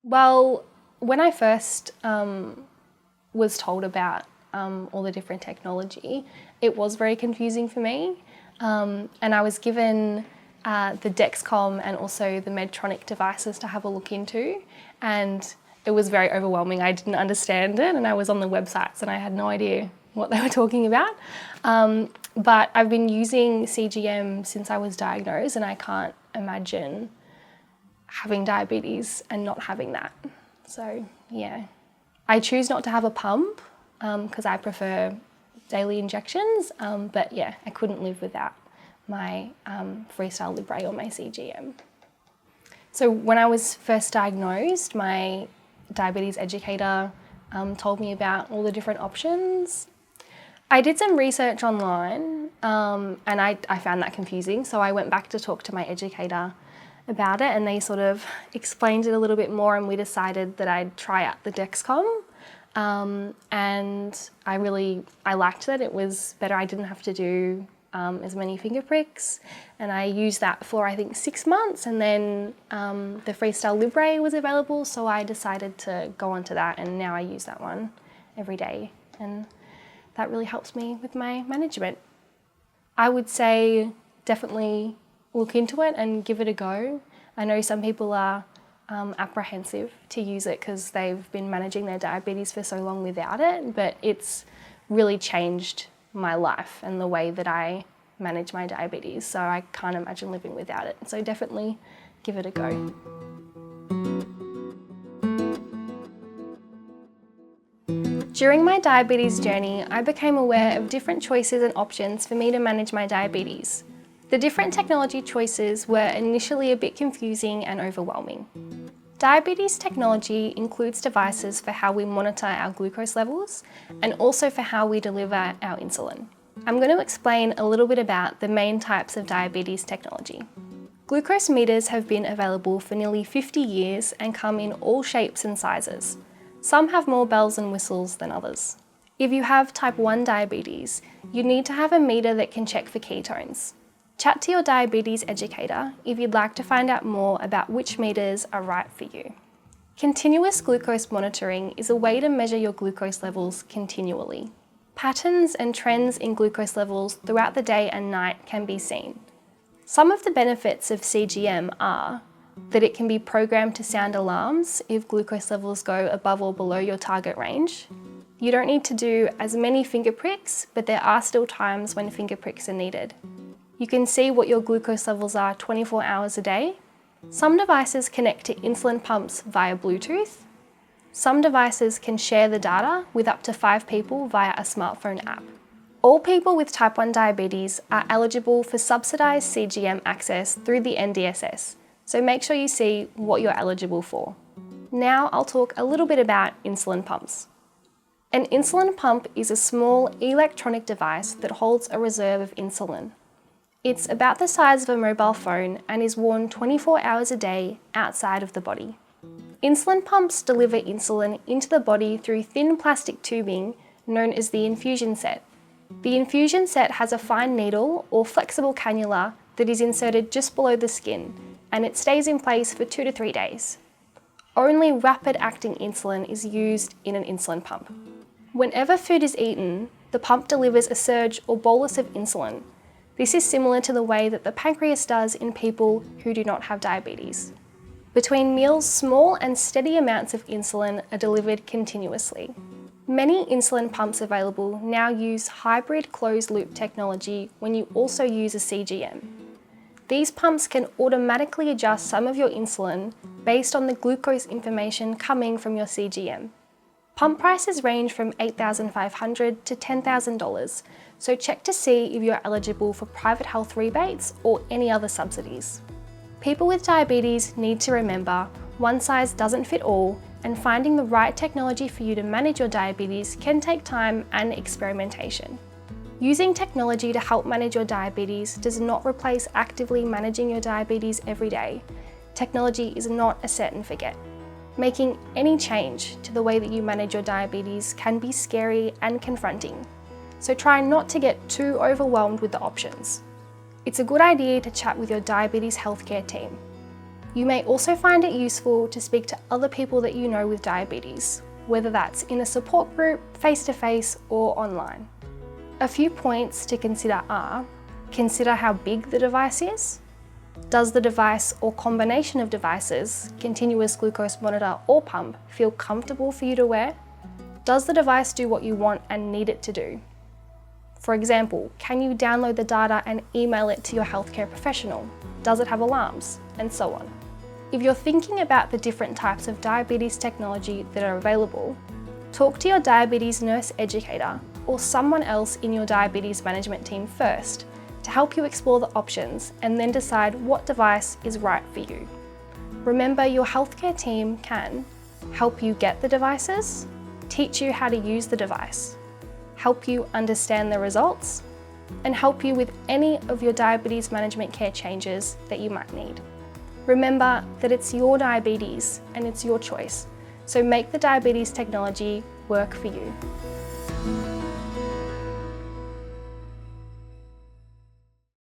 Well, when I first was told about all the different technology, it was very confusing for me. And I was given the Dexcom and also the Medtronic devices to have a look into, and it was very overwhelming. I didn't understand it, and I was on the websites and I had no idea what they were talking about. But I've been using CGM since I was diagnosed, and I can't imagine having diabetes and not having that. So yeah, I choose not to have a pump because I prefer daily injections, but yeah, I couldn't live without my Freestyle Libre or my CGM. So when I was first diagnosed, my diabetes educator told me about all the different options. I did some research online and I found that confusing, so I went back to talk to my educator about it, and they sort of explained it a little bit more, and we decided that I'd try out the Dexcom. And I liked that. It was better. I didn't have to do as many finger pricks, and I used that for I think 6 months, and then the Freestyle Libre was available, so I decided to go on to that, and now I use that one every day, and that really helps me with my management. I would say definitely look into it and give it a go. I know some people are apprehensive to use it because they've been managing their diabetes for so long without it, but it's really changed my life and the way that I manage my diabetes, so I can't imagine living without it. So definitely give it a go. During my diabetes journey, I became aware of different choices and options for me to manage my diabetes. The different technology choices were initially a bit confusing and overwhelming. Diabetes technology includes devices for how we monitor our glucose levels and also for how we deliver our insulin. I'm going to explain a little bit about the main types of diabetes technology. Glucose meters have been available for nearly 50 years and come in all shapes and sizes. Some have more bells and whistles than others. If you have type 1 diabetes, you need to have a meter that can check for ketones. Chat to your diabetes educator if you'd like to find out more about which meters are right for you. Continuous glucose monitoring is a way to measure your glucose levels continually. Patterns and trends in glucose levels throughout the day and night can be seen. Some of the benefits of CGM are that it can be programmed to sound alarms if glucose levels go above or below your target range. You don't need to do as many finger pricks, but there are still times when finger pricks are needed. You can see what your glucose levels are 24 hours a day. Some devices connect to insulin pumps via Bluetooth. Some devices can share the data with up to 5 people via a smartphone app. All people with type 1 diabetes are eligible for subsidised CGM access through the NDSS, so make sure you see what you're eligible for. Now I'll talk a little bit about insulin pumps. An insulin pump is a small electronic device that holds a reserve of insulin. It's about the size of a mobile phone and is worn 24 hours a day outside of the body. Insulin pumps deliver insulin into the body through thin plastic tubing known as the infusion set. The infusion set has a fine needle or flexible cannula that is inserted just below the skin, and it stays in place for 2 to 3 days. Only rapid-acting insulin is used in an insulin pump. Whenever food is eaten, the pump delivers a surge or bolus of insulin. This is similar to the way that the pancreas does in people who do not have diabetes. Between meals, small and steady amounts of insulin are delivered continuously. Many insulin pumps available now use hybrid closed-loop technology when you also use a CGM. These pumps can automatically adjust some of your insulin based on the glucose information coming from your CGM. Pump prices range from $8,500 to $10,000, so check to see if you're eligible for private health rebates or any other subsidies. People with diabetes need to remember one size doesn't fit all, and finding the right technology for you to manage your diabetes can take time and experimentation. Using technology to help manage your diabetes does not replace actively managing your diabetes every day. Technology is not a set and forget. Making any change to the way that you manage your diabetes can be scary and confronting, so try not to get too overwhelmed with the options. It's a good idea to chat with your diabetes healthcare team. You may also find it useful to speak to other people that you know with diabetes, whether that's in a support group, face-to-face, or online. A few points to consider are: consider how big the device is. Does the device or combination of devices, continuous glucose monitor or pump, feel comfortable for you to wear? Does the device do what you want and need it to do? For example, can you download the data and email it to your healthcare professional? Does it have alarms? And so on. If you're thinking about the different types of diabetes technology that are available, talk to your diabetes nurse educator or someone else in your diabetes management team first to help you explore the options and then decide what device is right for you. Remember, your healthcare team can help you get the devices, teach you how to use the device, help you understand the results, and help you with any of your diabetes management care changes that you might need. Remember that it's your diabetes and it's your choice, so make the diabetes technology work for you.